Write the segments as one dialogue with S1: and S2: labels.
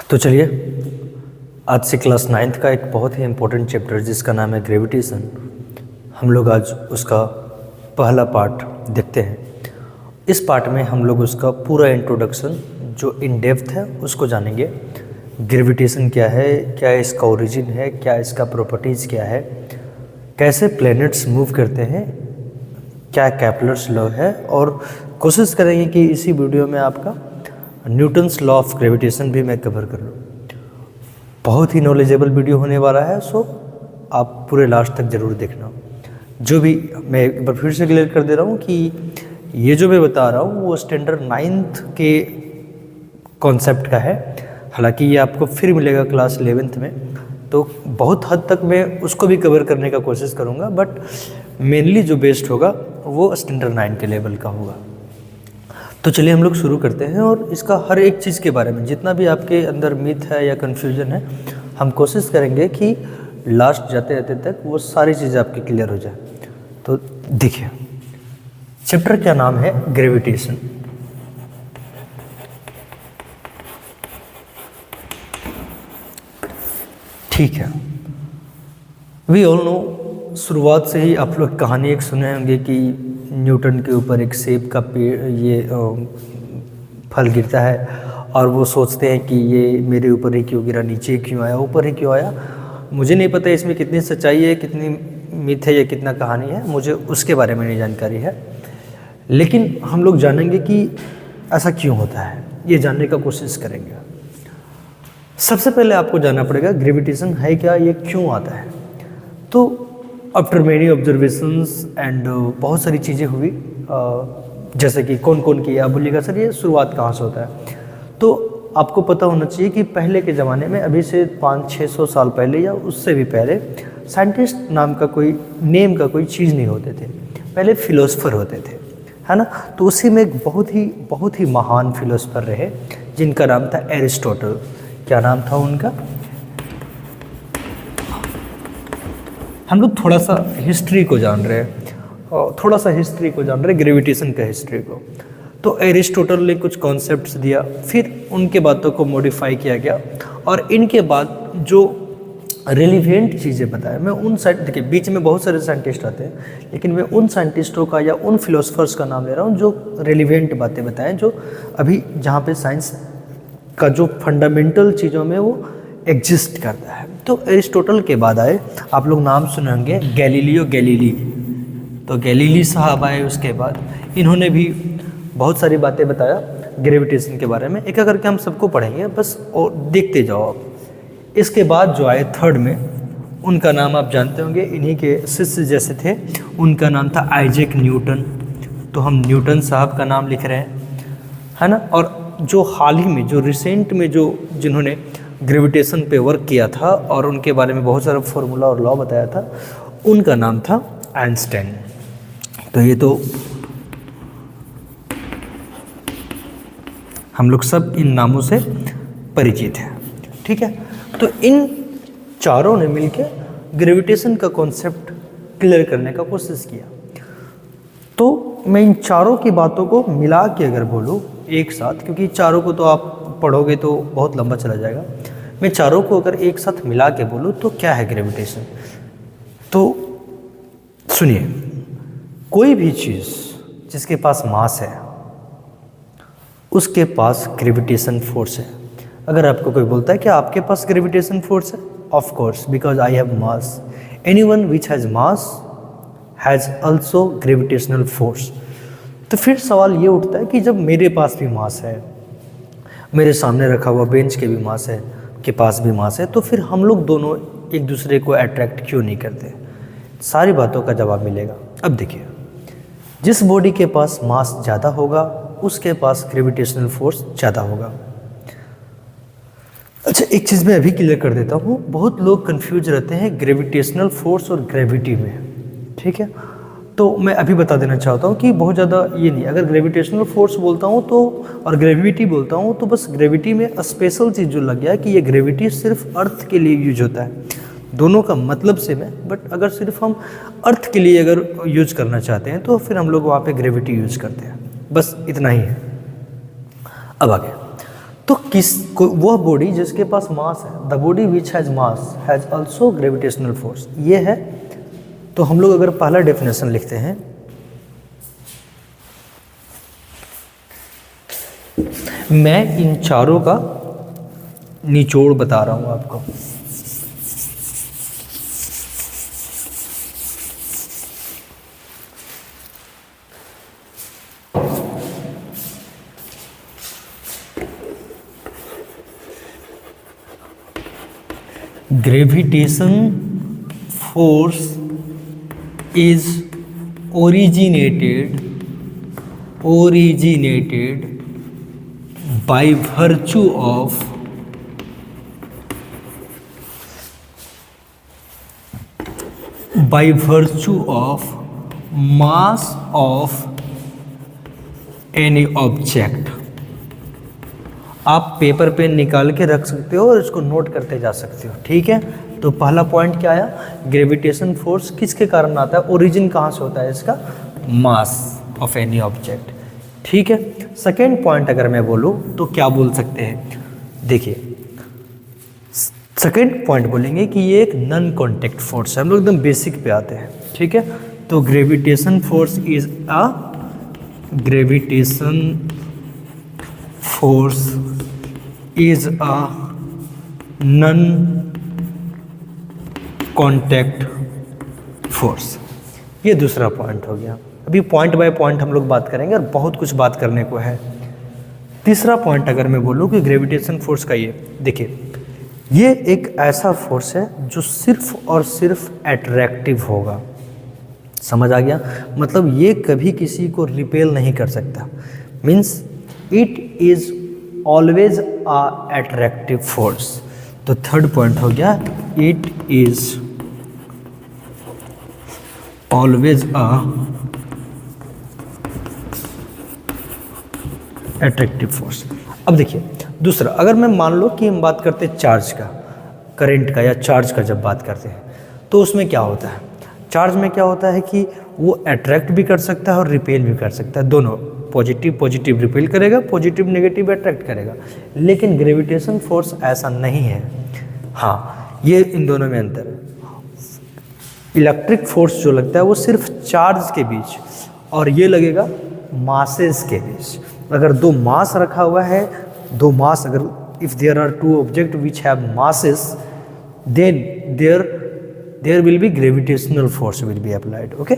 S1: तो चलिए आज से क्लास 9th का एक बहुत ही इम्पोर्टेंट चैप्टर जिसका नाम है ग्रेविटेशन, हम लोग आज उसका पहला पार्ट देखते हैं। इस पार्ट में हम लोग उसका पूरा इंट्रोडक्शन जो इन डेप्थ है उसको जानेंगे। ग्रेविटेशन क्या है, क्या इसका ओरिजिन है, क्या इसका प्रॉपर्टीज़ क्या है, कैसे प्लैनेट्स मूव करते हैं, क्या कैपलर्स लॉ है, और कोशिश करेंगे कि इसी वीडियो में आपका न्यूटन्स लॉ ऑफ ग्रेविटेशन भी मैं कवर कर लूँ। बहुत ही नॉलेजेबल वीडियो होने वाला है, सो आप पूरे लास्ट तक ज़रूर देखना। जो भी मैं एक बार फिर से क्लियर कर दे रहा हूँ कि ये जो मैं बता रहा हूँ वो स्टैंडर्ड 9th के कॉन्सेप्ट का है। हालांकि ये आपको फिर मिलेगा क्लास 11th में, तो बहुत हद तक मैं उसको भी कवर करने का कोशिश करूँगा, बट मेनली जो बेस्ड होगा वो स्टैंडर्ड 9 के लेवल का होगा। तो चलिए हम लोग शुरू करते हैं और इसका हर एक चीज़ के बारे में जितना भी आपके अंदर मिथ है या कन्फ्यूजन है, हम कोशिश करेंगे कि लास्ट जाते जाते तक वो सारी चीज़ें आपकी क्लियर हो जाए। तो देखिए, चैप्टर क्या नाम है, ग्रेविटेशन। ठीक है, वी ऑल नो, शुरुआत से ही आप लोग कहानी एक सुने होंगे कि न्यूटन के ऊपर एक सेब का पेड़ ये फल गिरता है और वो सोचते हैं कि ये मेरे ऊपर ही क्यों गिरा, नीचे क्यों आया, ऊपर ही क्यों आया। मुझे नहीं पता इसमें कितनी सच्चाई है, कितनी मिथ है या कितना कहानी है, मुझे उसके बारे में नहीं जानकारी है। लेकिन हम लोग जानेंगे कि ऐसा क्यों होता है, ये जानने का कोशिश करेंगे। सबसे पहले आपको जानना पड़ेगा ग्रेविटेशन है क्या, ये क्यों आता है। तो आफ्टर मैनी ऑब्जर्वेशंस एंड बहुत सारी चीज़ें हुई, जैसे कि कौन कौन की, आप बोलिएगा सर ये शुरुआत कहाँ से होता है। तो आपको पता होना चाहिए कि पहले के ज़माने में, अभी से 500-600 साल पहले या उससे भी पहले, साइंटिस्ट नाम का कोई नेम का कोई चीज़ नहीं होते थे। पहले फिलोसफर होते थे, है ना। तो उसी में एक बहुत ही महान फिलोसफर रहे जिनका नाम था एरिस्टोटल। क्या नाम था उनका? हम लोग थोड़ा सा हिस्ट्री को जान रहे हैं, ग्रेविटेशन का हिस्ट्री को। तो एरिस्टोटल ने कुछ कॉन्सेप्ट्स दिया, फिर उनके बातों को मॉडिफाई किया गया और इनके बाद जो रेलिवेंट चीज़ें बताया, मैं उन देखिए बीच में बहुत सारे साइंटिस्ट आते हैं, लेकिन मैं उन साइंटिस्टों का या उन फिलोसफर्स का नाम ले रहा हूँ जो रेलिवेंट बातें बताएं, जो अभी जहाँ पे साइंस का जो फंडामेंटल चीज़ों में वो एग्जिस्ट करता है। तो एरिस्टोटल के बाद आए, आप लोग नाम सुने होंगे, गैलीलियो गैलीली। तो गैलीली साहब आए, उसके बाद इन्होंने भी बहुत सारी बातें बताया ग्रेविटेशन के बारे में। एक एक करके हम सबको पढ़ेंगे बस, और देखते जाओ आप। इसके बाद जो आए थर्ड में, उनका नाम आप जानते होंगे, इन्हीं के शिष्य जैसे थे, उनका नाम था आइजैक न्यूटन। तो हम न्यूटन साहब का नाम लिख रहे हैं, है ना। और जो हाल ही में, जो रिसेंट में, जो जिन्होंने ग्रेविटेशन पे वर्क किया था और उनके बारे में बहुत सारा फॉर्मूला और लॉ बताया था, उनका नाम था आइंस्टाइन। तो ये तो हम लोग सब इन नामों से परिचित हैं, ठीक है। तो इन चारों ने मिलकर ग्रेविटेशन का कॉन्सेप्ट क्लियर करने का कोशिश किया। तो मैं इन चारों की बातों को मिला के अगर बोलूँ एक साथ, क्योंकि चारों को तो आप पढ़ोगे तो बहुत लंबा चला जाएगा, मैं चारों को अगर एक साथ मिला के बोलूँ तो क्या है ग्रेविटेशन। तो सुनिए, कोई भी चीज़ जिसके पास मास है उसके पास ग्रेविटेशन फोर्स है। अगर आपको कोई बोलता है कि आपके पास ग्रेविटेशन फोर्स है, of course, because I have mass. Anyone which has mass has also gravitational force. तो फिर सवाल ये उठता है कि जब मेरे पास भी मास है, मेरे सामने रखा हुआ बेंच के भी मास है, के पास भी मास है, तो फिर हम लोग दोनों एक दूसरे को अट्रैक्ट क्यों नहीं करते? सारी बातों का जवाब मिलेगा। अब देखिए, जिस बॉडी के पास मास ज़्यादा होगा उसके पास ग्रेविटेशनल फोर्स ज़्यादा होगा। अच्छा, एक चीज़ मैं अभी क्लियर कर देता हूँ, बहुत लोग कंफ्यूज रहते हैं ग्रेविटेशनल फोर्स और ग्रेविटी में, ठीक है। तो मैं अभी बता देना चाहता हूँ कि बहुत ज़्यादा ये नहीं, अगर ग्रेविटेशनल फोर्स बोलता हूँ तो और ग्रेविटी बोलता हूँ तो बस ग्रेविटी में स्पेशल चीज़ जो लग गया है कि ये ग्रेविटी सिर्फ अर्थ के लिए यूज होता है। दोनों का मतलब सेम है, बट अगर सिर्फ हम अर्थ के लिए अगर यूज करना चाहते हैं तो फिर हम लोग वहाँ पे ग्रेविटी यूज करते हैं, बस इतना ही है। अब आगे, तो वह बॉडी जिसके पास मास है, the body which has mass has also gravitational force, ये है। तो हम लोग अगर पहला डेफिनेशन लिखते हैं, मैं इन चारों का निचोड़ बता रहा हूं आपको। Gravitation force is originated by virtue of mass of any object। आप पेपर पे निकाल के रख सकते हो और इसको नोट करते जा सकते हो, ठीक है। तो पहला पॉइंट क्या आया, ग्रेविटेशन फोर्स किसके कारण आता है, ओरिजिन कहाँ से होता है इसका, मास ऑफ एनी ऑब्जेक्ट, ठीक है। सेकेंड पॉइंट अगर मैं बोलूँ तो क्या बोल सकते हैं, देखिए सेकेंड पॉइंट बोलेंगे कि ये एक नॉन कॉन्टैक्ट फोर्स है। हम लोग एकदम बेसिक पे आते हैं, ठीक है। तो gravitation force is a non contact force. ये दूसरा पॉइंट हो गया। अभी पॉइंट बाय पॉइंट हम लोग बात करेंगे और बहुत कुछ बात करने को है। तीसरा पॉइंट अगर मैं बोलूँ कि ग्रेविटेशन फोर्स का, ये देखिए ये एक ऐसा फोर्स है जो सिर्फ और सिर्फ अट्रैक्टिव होगा, समझ आ गया। मतलब ये कभी किसी को रिपेल नहीं कर सकता, means it is always a attractive force. तो थर्ड पॉइंट हो गया, it is always a attractive force. अब देखिए दूसरा, अगर मैं मान लो कि हम बात करते हैं चार्ज का, करंट का या चार्ज का जब बात करते हैं तो उसमें क्या होता है, चार्ज में क्या होता है कि वो अट्रैक्ट भी कर सकता है और रिपेल भी कर सकता है, दोनों। पॉजिटिव रिपेल करेगा, पॉजिटिव नेगेटिव अट्रैक्ट करेगा। लेकिन ग्रेविटेशन फोर्स ऐसा नहीं है। हाँ, ये इन दोनों में अंतर है। इलेक्ट्रिक फोर्स जो लगता है वो सिर्फ चार्ज के बीच, और ये लगेगा मासेस के बीच। अगर दो मास रखा हुआ है, दो मास, अगर if there are two object which have masses, then there will be gravitational force will be applied. Okay,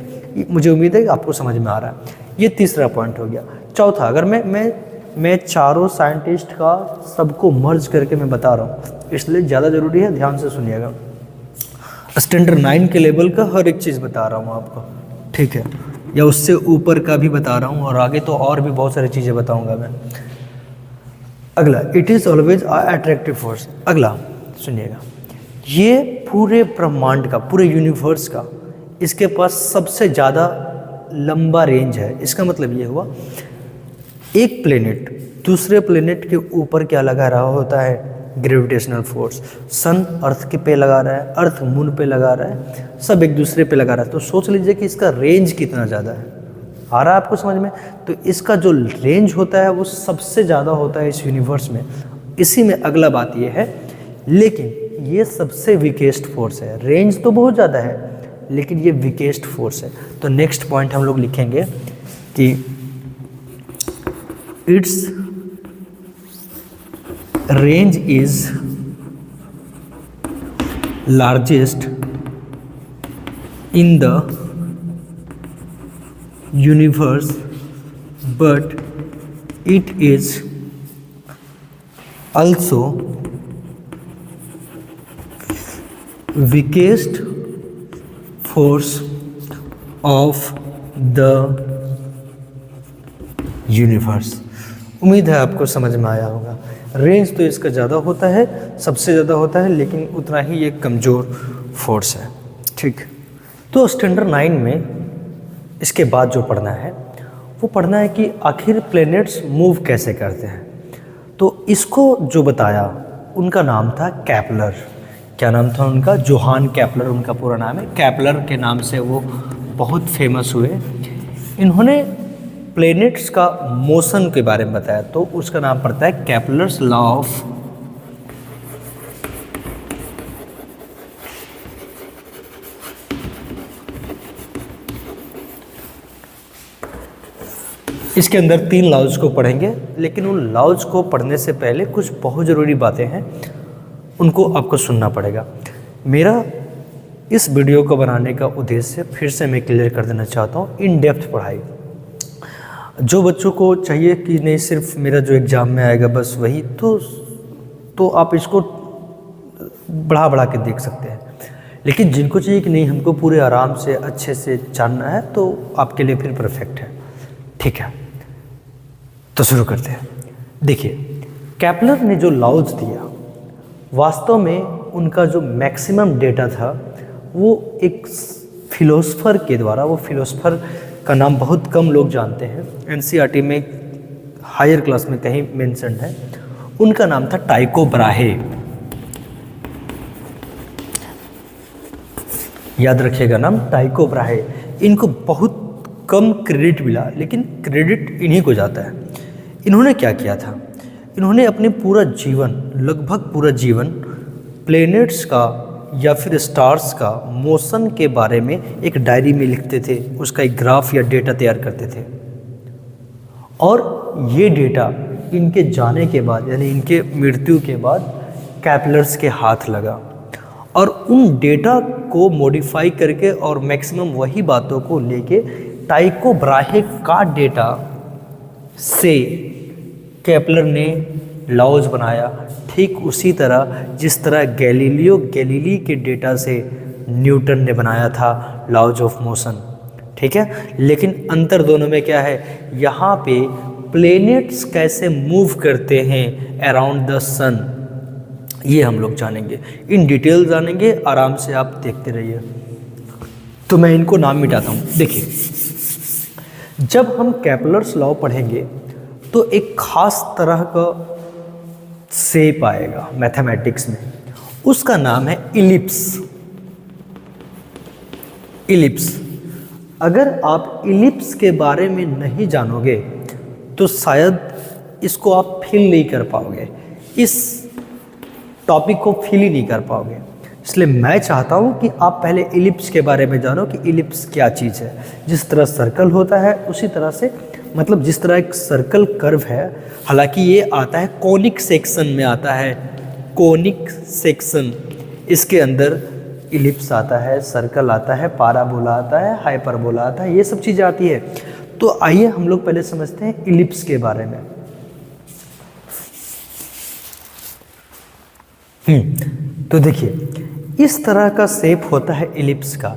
S1: मुझे उम्मीद है कि आपको समझ में आ रहा है। ये तीसरा पॉइंट हो गया। चौथा, अगर मैं चारों साइंटिस्ट का सबको मर्ज करके मैं बता रहा हूँ, इसलिए ज़्यादा ज़रूरी है, ध्यान से सुनिएगा। स्टैंडर्ड 9 के लेवल का हर एक चीज़ बता रहा हूँ आपको, ठीक है, या उससे ऊपर का भी बता रहा हूँ, और आगे तो और भी बहुत सारी चीज़ें बताऊँगा मैं। अगला, it is always attractive force. अगला सुनिएगा, ये पूरे ब्रह्मांड का, पूरे यूनिवर्स का, इसके पास सबसे ज़्यादा लंबा रेंज है। इसका मतलब ये हुआ, एक प्लेनेट दूसरे प्लेनेट के ऊपर क्या लगा रहा होता है, ग्रेविटेशनल फोर्स। सन अर्थ के पे लगा रहा है, अर्थ मून पे लगा रहा है, सब एक दूसरे पे लगा रहा है। तो सोच लीजिए कि इसका रेंज कितना ज़्यादा है। आ रहा है आपको समझ में? तो इसका जो रेंज होता है वो सबसे ज़्यादा होता है इस यूनिवर्स में। इसी में अगला बात ये है, लेकिन ये सबसे वीकेस्ट फोर्स है। रेंज तो बहुत ज़्यादा है लेकिन ये वीकेस्ट फोर्स है। तो नेक्स्ट पॉइंट हम लोग लिखेंगे कि it's range is largest in the universe but it is also weakest force of the universe। उम्मीद है आपको समझ में आया होगा। रेंज तो इसका ज़्यादा होता है, सबसे ज़्यादा होता है, लेकिन उतना ही एक कमज़ोर फोर्स है, ठीक। तो स्टैंडर्ड 9 में इसके बाद जो पढ़ना है वो पढ़ना है कि आखिर प्लैनेट्स मूव कैसे करते हैं। तो इसको जो बताया उनका नाम था कैपलर। क्या नाम था उनका? जोहान कैपलर उनका पूरा नाम है। कैपलर के नाम से वो बहुत फेमस हुए। इन्होंने प्लैनेट्स का मोशन के बारे में बताया, तो उसका नाम पड़ता है केपलर्स लॉ ऑफ इसके अंदर 3 लॉज को पढ़ेंगे, लेकिन उन लॉज को पढ़ने से पहले कुछ बहुत ज़रूरी बातें हैं, उनको आपको सुनना पड़ेगा। मेरा इस वीडियो को बनाने का उद्देश्य फिर से मैं क्लियर कर देना चाहता हूँ, इन डेप्थ पढ़ाई। जो बच्चों को चाहिए कि नहीं सिर्फ मेरा जो एग्ज़ाम में आएगा बस वही, तो आप इसको बढ़ा के देख सकते हैं। लेकिन जिनको चाहिए कि नहीं हमको पूरे आराम से अच्छे से जानना है, तो आपके लिए फिर परफेक्ट है। ठीक है, तो शुरू करते हैं। देखिए, केपलर ने जो लॉज दिया, वास्तव में उनका जो मैक्सिमम डेटा था वो एक फिलोसफर के द्वारा, वो फिलोसफर का नाम बहुत कम लोग जानते हैं, एनसीईआरटी में हायर क्लास में कहीं मेंशन्ड है, उनका नाम था टाइको ब्राहे। याद रखिएगा नाम टाइको ब्राहे। इनको बहुत कम क्रेडिट मिला, लेकिन क्रेडिट इन्हीं को जाता है। इन्होंने क्या किया था, इन्होंने अपने पूरा जीवन, लगभग पूरा जीवन प्लैनेट्स का या फिर स्टार्स का मोशन के बारे में एक डायरी में लिखते थे, उसका एक ग्राफ या डेटा तैयार करते थे। और ये डेटा इनके जाने के बाद, यानी इनके मृत्यु के बाद केपलर्स के हाथ लगा, और उन डेटा को मॉडिफाई करके और मैक्सिमम वही बातों को लेके टाइको ब्राहे का डेटा से केपलर ने लॉज बनाया। ठीक उसी तरह जिस तरह गैलीली के डेटा से न्यूटन ने बनाया था लॉज ऑफ मोशन। ठीक है, लेकिन अंतर दोनों में क्या है, यहाँ पे प्लैनेट्स कैसे मूव करते हैं अराउंड द सन, ये हम लोग जानेंगे, इन डिटेल जानेंगे, आराम से आप देखते रहिए। तो मैं इनको नाम मिटाता हूँ। देखिए, जब हम केपलर्स लॉ पढ़ेंगे तो एक खास तरह का शेप आएगा मैथमेटिक्स में, उसका नाम है इलिप्स। इलिप्स, अगर आप इलिप्स के बारे में नहीं जानोगे तो शायद इसको आप फील नहीं कर पाओगे, इस टॉपिक को फील ही नहीं कर पाओगे। इसलिए मैं चाहता हूँ कि आप पहले इलिप्स के बारे में जानो कि इलिप्स क्या चीज़ है। जिस तरह सर्कल होता है उसी तरह से, मतलब जिस तरह एक सर्कल कर्व है, हालांकि ये आता है कोनिक सेक्शन में आता है, कोनिक सेक्शन, इसके अंदर इलिप्स आता है, सर्कल आता है, पाराबोला आता है, हाइपरबोला आता है, ये सब चीज़ें आती है। तो आइए हम लोग पहले समझते हैं इलिप्स के बारे में। तो देखिए, इस तरह का शेप होता है इलिप्स का।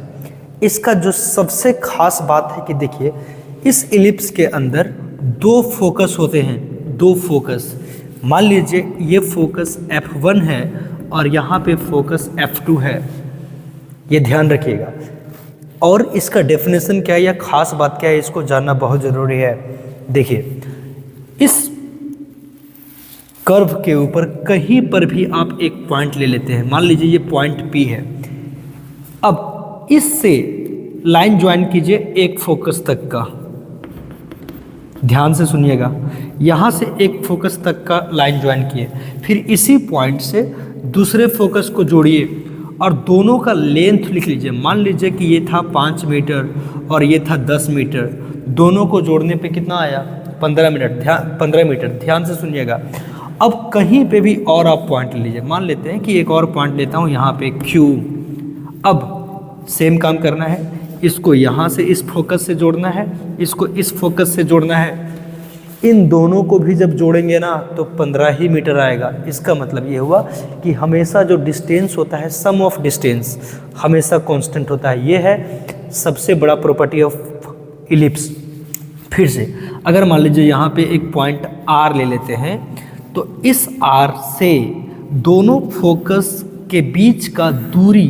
S1: इसका जो सबसे खास बात है कि देखिए, इस इलिप्स के अंदर 2 फोकस होते हैं, 2 फोकस। मान लीजिए ये फोकस F1 है और यहाँ पे फोकस F2 है, ये ध्यान रखिएगा। और इसका डेफिनेशन क्या है या ख़ास बात क्या है, इसको जानना बहुत ज़रूरी है। देखिए, इस कर्व के ऊपर कहीं पर भी आप एक पॉइंट ले लेते हैं, मान लीजिए ये पॉइंट P है। अब इससे लाइन ज्वाइन कीजिए एक फोकस तक का, ध्यान से सुनिएगा, यहाँ से एक फोकस तक का लाइन ज्वाइन किए, फिर इसी पॉइंट से दूसरे फोकस को जोड़िए और दोनों का लेंथ लिख लीजिए। मान लीजिए कि ये था 5 मीटर और ये था 10 मीटर, दोनों को जोड़ने पे कितना आया, 15 मीटर। ध्यान से सुनिएगा। अब कहीं पे भी और आप पॉइंट ले लीजिए, मान लेते हैं कि एक और पॉइंट लेता हूँ यहाँ पे Q। अब सेम काम करना है, इसको यहाँ से इस फोकस से जोड़ना है, इसको इस फोकस से जोड़ना है। इन दोनों को भी जब जोड़ेंगे ना तो 15 ही मीटर आएगा। इसका मतलब ये हुआ कि हमेशा जो डिस्टेंस होता है, सम ऑफ डिस्टेंस हमेशा कांस्टेंट होता है। ये है सबसे बड़ा प्रॉपर्टी ऑफ इलिप्स। फिर से अगर मान लीजिए यहाँ पे एक पॉइंट R ले लेते हैं, तो इस R से दोनों फोकस के बीच का दूरी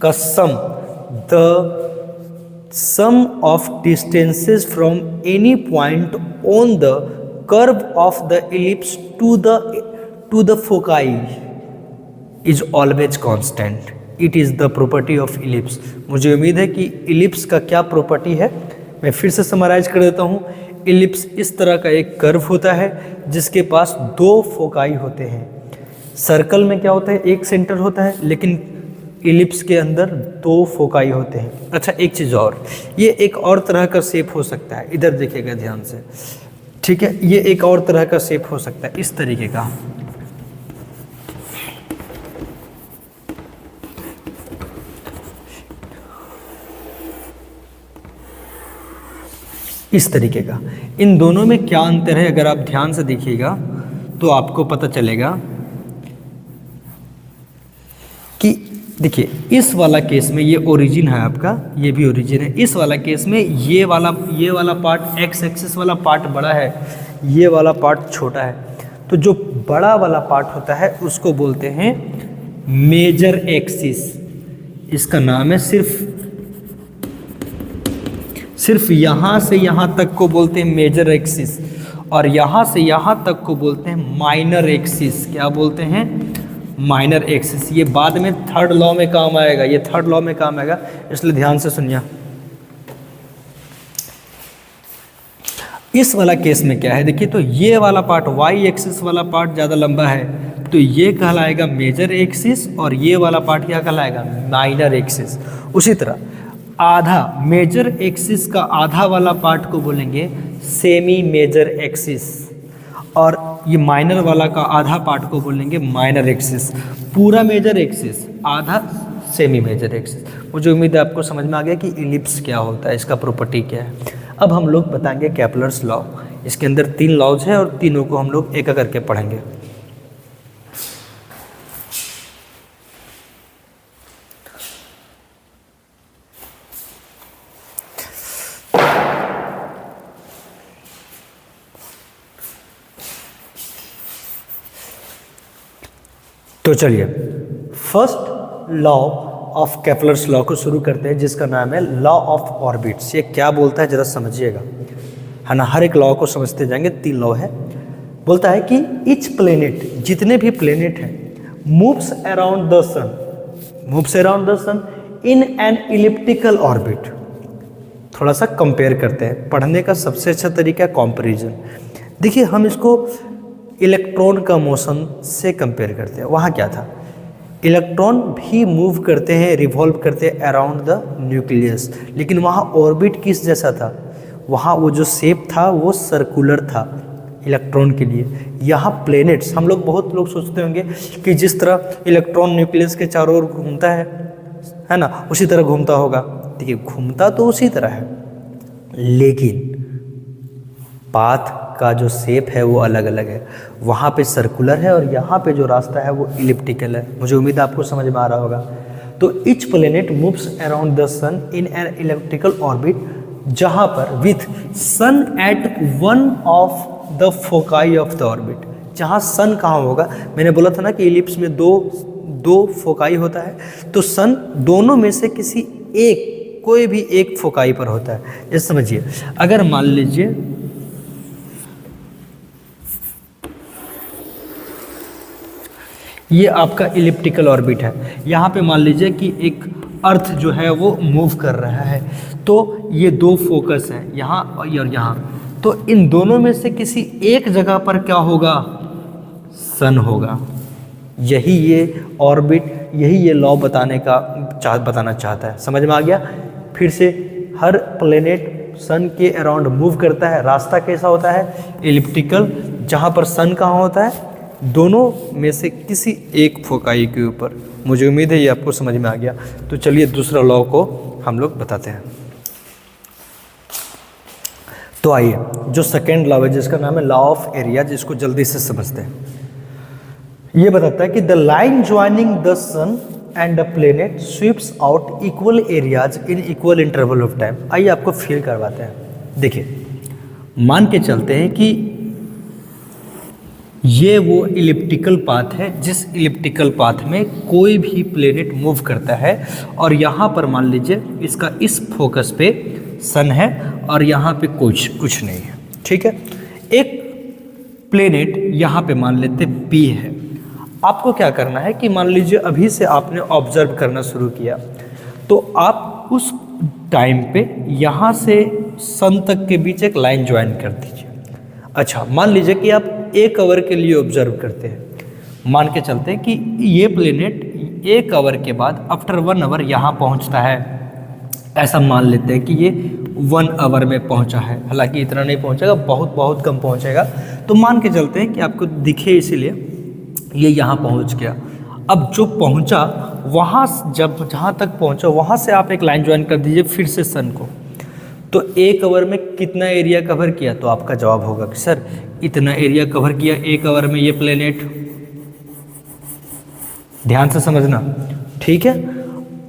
S1: का सम, the sum of distances from any point on the curve of the ellipse to the foci is always constant. It is the property of ellipse. मुझे उम्मीद है कि इलिप्स का क्या प्रॉपर्टी है, मैं फिर से समराइज कर देता हूँ। इलिप्स इस तरह का एक कर्व होता है जिसके पास दो फोकाई होते हैं। सर्कल में क्या होता है, एक सेंटर होता है, लेकिन इलिप्स के अंदर दो फोकाई होते हैं। अच्छा, एक चीज़ और, ये एक और तरह का शेप हो सकता है, इधर देखिएगा ध्यान से, ठीक है। ये एक और तरह का शेप हो सकता है, इस तरीके का, इस तरीके का। इन दोनों में क्या अंतर है, अगर आप ध्यान से देखिएगा तो आपको पता चलेगा कि देखिए, इस वाला केस में ये ओरिजिन है आपका, ये भी ओरिजिन है। इस वाला केस में ये वाला पार्ट, एक्स एक्सिस वाला पार्ट बड़ा है, ये वाला पार्ट छोटा है। तो जो बड़ा वाला पार्ट होता है उसको बोलते हैं मेजर एक्सिस। इसका नाम है सिर्फ यहाँ से यहाँ तक को बोलते हैं मेजर एक्सिस, और यहाँ से यहाँ तक को बोलते हैं माइनर एक्सिस। क्या बोलते हैं? Minor axis. ये बाद में थर्ड लॉ में काम आएगा, ये थर्ड लॉ में काम आएगा, इसलिए ध्यान से सुनिए। इस वाला केस में क्या है, देखिए, तो ये वाला पार्ट, वाई एक्सिस वाला पार्ट ज़्यादा लंबा है, तो ये कहलाएगा मेजर एक्सिस, और ये वाला पार्ट क्या कहलाएगा? Minor axis. उसी तरह आधा, मेजर एक्सिस का आधा वाला पार्ट को बोलेंगे सेमी मेजर एक्सिस, और ये माइनर वाला का आधा पार्ट को बोलेंगे माइनर एक्सिस। पूरा मेजर एक्सिस, आधा सेमी मेजर एक्सिस। मुझे उम्मीद है आपको समझ में आ गया कि इलिप्स क्या होता है, इसका प्रॉपर्टी क्या है। अब हम लोग बताएंगे केपलर्स लॉ। इसके अंदर 3 लॉज हैं और तीनों को हम लोग एक करके पढ़ेंगे। तो चलिए, first law of Kepler's law को शुरू करते हैं, जिसका नाम है लॉ ऑफ ऑर्बिट्स। ये क्या बोलता है जरा समझिएगा, है ना। हर एक लॉ को समझते जाएंगे। 3 लॉ है। बोलता है कि ईच प्लेनेट, जितने भी प्लेनेट हैं, moves around the sun in an elliptical orbit. थोड़ा सा कंपेयर करते हैं। पढ़ने का सबसे अच्छा तरीका है कंपैरिजन। देखिए, हम इसको इलेक्ट्रॉन का मोशन से कंपेयर करते हैं। वहाँ क्या था, इलेक्ट्रॉन भी मूव करते हैं, रिवॉल्व करते हैं अराउंड द न्यूक्लियस, लेकिन वहाँ ऑर्बिट किस जैसा था? वहाँ वो जो शेप था वो सर्कुलर था इलेक्ट्रॉन के लिए। यहाँ प्लैनेट्स, हम लोग, बहुत लोग सोचते होंगे कि जिस तरह इलेक्ट्रॉन न्यूक्लियस के चारों ओर घूमता है ना, उसी तरह घूमता होगा। देखिए, घूमता तो उसी तरह है, लेकिन पाथ का जो शेप है वो अलग अलग है। वहाँ पे सर्कुलर है और यहाँ पे जो रास्ता है वो इलिप्टिकल है। मुझे उम्मीद है आपको समझ में आ रहा होगा। तो each planet moves around the sun in an elliptical orbit, जहाँ पर with sun at one of the foci of the orbit. जहाँ सन कहाँ होगा, मैंने बोला था ना कि इलिप्स में दो फोकाई होता है, तो सन दोनों में से किसी एक, कोई भी एक फोकाई पर होता है। जैसे समझिए, अगर मान लीजिए ये आपका इलिप्टिकल ऑर्बिट है, यहाँ पे मान लीजिए कि एक अर्थ जो है वो मूव कर रहा है, तो ये 2 फोकस हैं, यहाँ और यहाँ। तो इन दोनों में से किसी एक जगह पर क्या होगा? सन होगा। यही ये ऑर्बिट, यही ये लॉ बताना चाहता है। समझ में आ गया? फिर से, हर प्लेनेट सन के अराउंड मूव करता है। रास्ता कैसा होता है? इलिप्टिकल। जहाँ पर सन कहाँ होता है? दोनों में से किसी एक फोकाई के ऊपर। मुझे उम्मीद है ये आपको समझ में आ गया। तो चलिए दूसरा लॉ को हम लोग बताते हैं। तो आइए, जो सेकेंड लॉ है जिसका नाम है लॉ ऑफ एरिया, जिसको जल्दी से समझते हैं। ये बताता है कि the line joining the sun and the planet sweeps out equal areas in equal interval of time. आइए आपको फील करवाते हैं। देखिए, मान के चलते हैं कि ये वो इलिप्टिकल पाथ है, जिस इलिप्टिकल पाथ में कोई भी प्लेनेट मूव करता है, और यहाँ पर मान लीजिए इसका इस फोकस पे सन है और यहाँ पे कुछ नहीं है, ठीक है। एक प्लेनेट यहाँ पे मान लेते P है। आपको क्या करना है कि मान लीजिए अभी से आपने ऑब्जर्व करना शुरू किया, तो आप उस टाइम पे यहाँ से सन तक के बीच एक लाइन ज्वाइन कर दीजिए। अच्छा, मान लीजिए कि आप 1 आवर के लिए ऑब्जर्व करते हैं। मान के चलते हैं कि ये प्लेनेट 1 आवर के बाद आफ्टर 1 आवर यहाँ पहुँचता है। ऐसा मान लेते हैं कि ये 1 आवर में पहुँचा है, हालांकि इतना नहीं पहुँचेगा, बहुत बहुत कम पहुँचेगा। तो मान के चलते हैं कि आपको दिखे, इसीलिए ये यहाँ पहुँच गया। अब जो पहुँचा वहाँ जब जहाँ तक पहुँचा वहाँ से आप एक लाइन ज्वाइन कर दीजिए फिर से सन को। तो 1 आवर में कितना एरिया कवर किया? तो आपका जवाब होगा कि सर इतना एरिया कवर किया 1 आवर में ये प्लेनेट। ध्यान से समझना, ठीक है।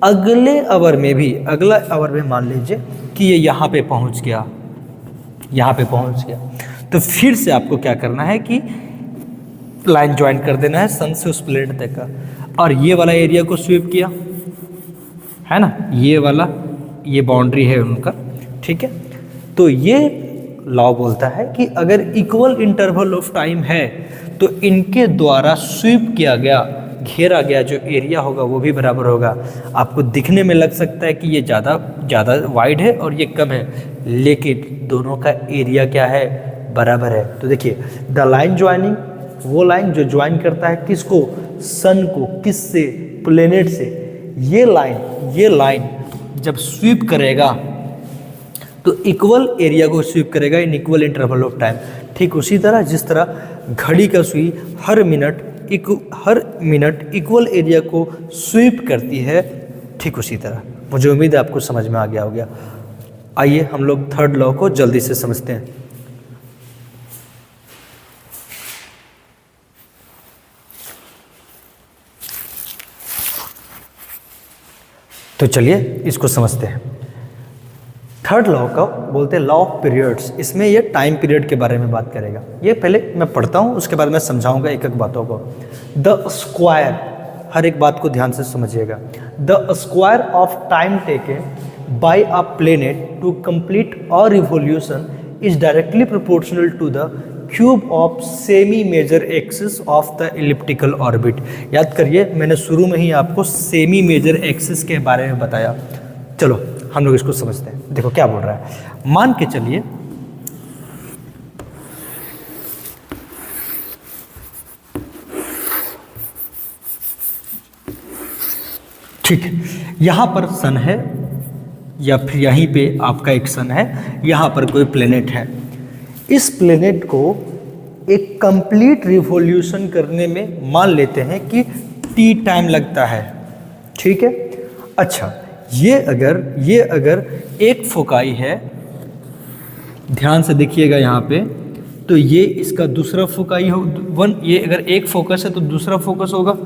S1: अगले आवर में भी, अगला आवर में मान लीजिए कि ये यहाँ पे पहुँच गया, यहाँ पे पहुँच गया, तो फिर से आपको क्या करना है कि लाइन ज्वाइन कर देना है सन से उस प्लेनेट तक का, और ये वाला एरिया को स्वीप किया, है ना, ये वाला, ये बाउंड्री है उनका, ठीक है। तो ये लॉ बोलता है कि अगर इक्वल इंटरवल ऑफ टाइम है तो इनके द्वारा स्वीप किया गया, घेरा गया जो एरिया होगा वो भी बराबर होगा। आपको दिखने में लग सकता है कि ये ज़्यादा वाइड है और ये कम है, लेकिन दोनों का एरिया क्या है? बराबर है। तो देखिए, द लाइन ज्वाइनिंग, वो लाइन जो ज्वाइन करता है किसको? सन को। किससे? प्लेनेट से। ये लाइन जब स्वीप करेगा तो इक्वल एरिया को स्वीप करेगा इन इक्वल इंटरवल ऑफ टाइम। ठीक उसी तरह जिस तरह घड़ी का सुई हर मिनट इक्वल एरिया को स्वीप करती है, ठीक उसी तरह। मुझे उम्मीद है आपको समझ में आ गया होगा। आइए हम लोग थर्ड लॉ को जल्दी से समझते हैं। तो चलिए इसको समझते हैं। थर्ड लॉ का बोलते हैं लॉ ऑफ पीरियड्स। इसमें ये टाइम पीरियड के बारे में बात करेगा। ये पहले मैं पढ़ता हूँ, उसके बाद मैं समझाऊंगा एक एक बातों को। द स्क्वायर, हर एक बात को ध्यान से समझिएगा। The square of time taken by a planet to complete a revolution is directly proportional to the cube of semi major axis of the elliptical orbit. याद करिए, मैंने शुरू में ही आपको सेमी मेजर एक्सिस के बारे में बताया। चलो हम लोग इसको समझते हैं। देखो क्या बोल रहा है। मान के चलिए ठीक है, यहां पर सन है या फिर यहीं पे आपका एक सन है, यहां पर कोई प्लेनेट है। इस प्लेनेट को एक कंप्लीट रिवॉल्यूशन करने में मान लेते हैं कि टी टाइम लगता है, ठीक है। अच्छा, ये अगर एक फोकाई है, ध्यान से देखिएगा यहाँ पे, तो ये इसका दूसरा फोकाई हो ये अगर एक फोकस है तो दूसरा फोकस होगा।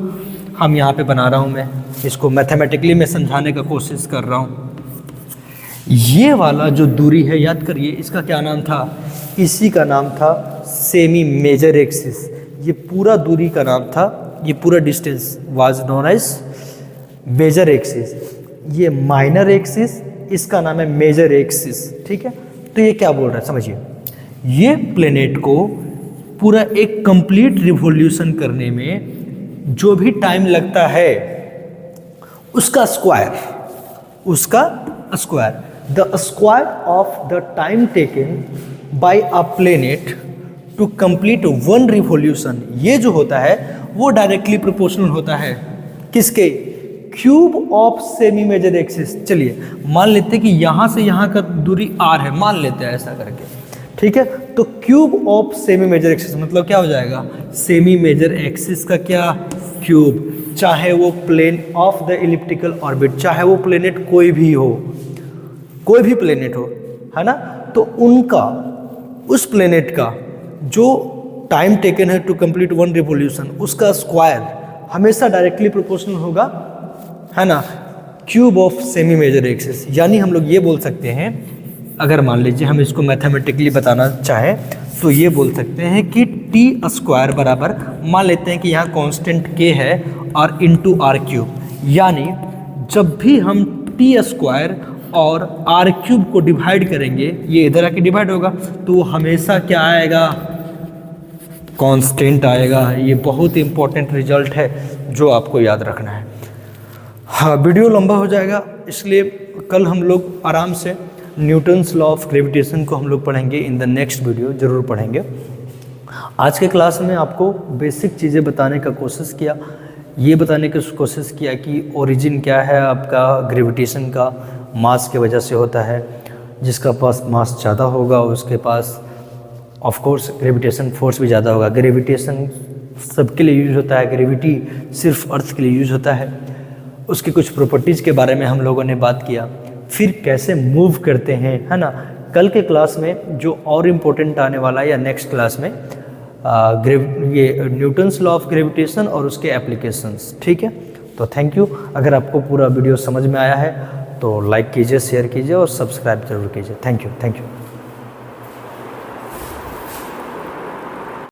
S1: हम यहाँ पे बना रहा हूँ, मैं इसको मैथमेटिकली मैं समझाने का कोशिश कर रहा हूँ। ये वाला जो दूरी है, याद करिए इसका क्या नाम था? इसी का नाम था सेमी मेजर एक्सिस। ये पूरा दूरी का नाम था, ये पूरा distance was known as major axis. ये माइनर एक्सिस, इसका नाम है मेजर एक्सिस, ठीक है। तो ये क्या बोल रहा है समझिए, ये प्लेनेट को पूरा एक कंप्लीट रिवॉल्यूशन करने में जो भी टाइम लगता है उसका square, the square of the time taken by a planet to complete one revolution, ये जो होता है वो डायरेक्टली प्रोपोर्शनल होता है किसके? Cube of semi major axis. चलिए मान लेते हैं कि यहाँ से यहाँ का दूरी r है, मान लेते हैं ऐसा करके, ठीक है। तो cube of semi major axis मतलब क्या हो जाएगा? सेमी मेजर एक्सिस का क्या? क्यूब। चाहे वो plane of the elliptical orbit, चाहे वो प्लेनेट कोई भी हो, कोई भी प्लेनेट हो, है ना, तो उनका, उस प्लेनेट का जो टाइम टेकन है टू कंप्लीट वन रिवॉल्यूशन, उसका स्क्वायर हमेशा डायरेक्टली प्रोपोर्शनल होगा, है ना, cube of semi major axis. यानी हम लोग ये बोल सकते हैं, अगर मान लीजिए हम इसको मैथमेटिकली बताना चाहें तो ये बोल सकते हैं कि टी स्क्वायर बराबर, मान लेते हैं कि यहाँ कांस्टेंट के है और इंटू आर क्यूब। यानी जब भी हम टी स्क्वायर और आर क्यूब को डिवाइड करेंगे, ये इधर आके डिवाइड होगा, तो वो हमेशा क्या आएगा? कांस्टेंट आएगा। ये बहुत इंपॉर्टेंट रिजल्ट है जो आपको याद रखना है। हाँ, वीडियो लंबा हो जाएगा, इसलिए कल हम लोग आराम से न्यूटन्स लॉ ऑफ ग्रेविटेशन को हम लोग पढ़ेंगे इन द नेक्स्ट वीडियो, ज़रूर पढ़ेंगे। आज के क्लास में आपको बेसिक चीज़ें बताने का कोशिश किया, ये बताने की कोशिश किया कि ओरिजिन क्या है आपका ग्रेविटेशन का, मास की वजह से होता है। जिसका पास मास ज़्यादा होगा उसके पास ऑफ कोर्स ग्रेविटेशन फोर्स भी ज़्यादा होगा। ग्रेविटेशन सबके लिए यूज होता है, ग्रेविटी सिर्फ अर्थ के लिए यूज होता है। उसकी कुछ प्रॉपर्टीज़ के बारे में हम लोगों ने बात किया, फिर कैसे मूव करते हैं, है ना। कल के क्लास में जो और इम्पोर्टेंट आने वाला है या नेक्स्ट क्लास में ये न्यूटन्स लॉ ऑफ ग्रेविटेशन और उसके एप्लीकेशंस, ठीक है। तो थैंक यू। अगर आपको पूरा वीडियो समझ में आया है तो लाइक कीजिए, शेयर कीजिए और सब्सक्राइब जरूर कीजिए। Thank you.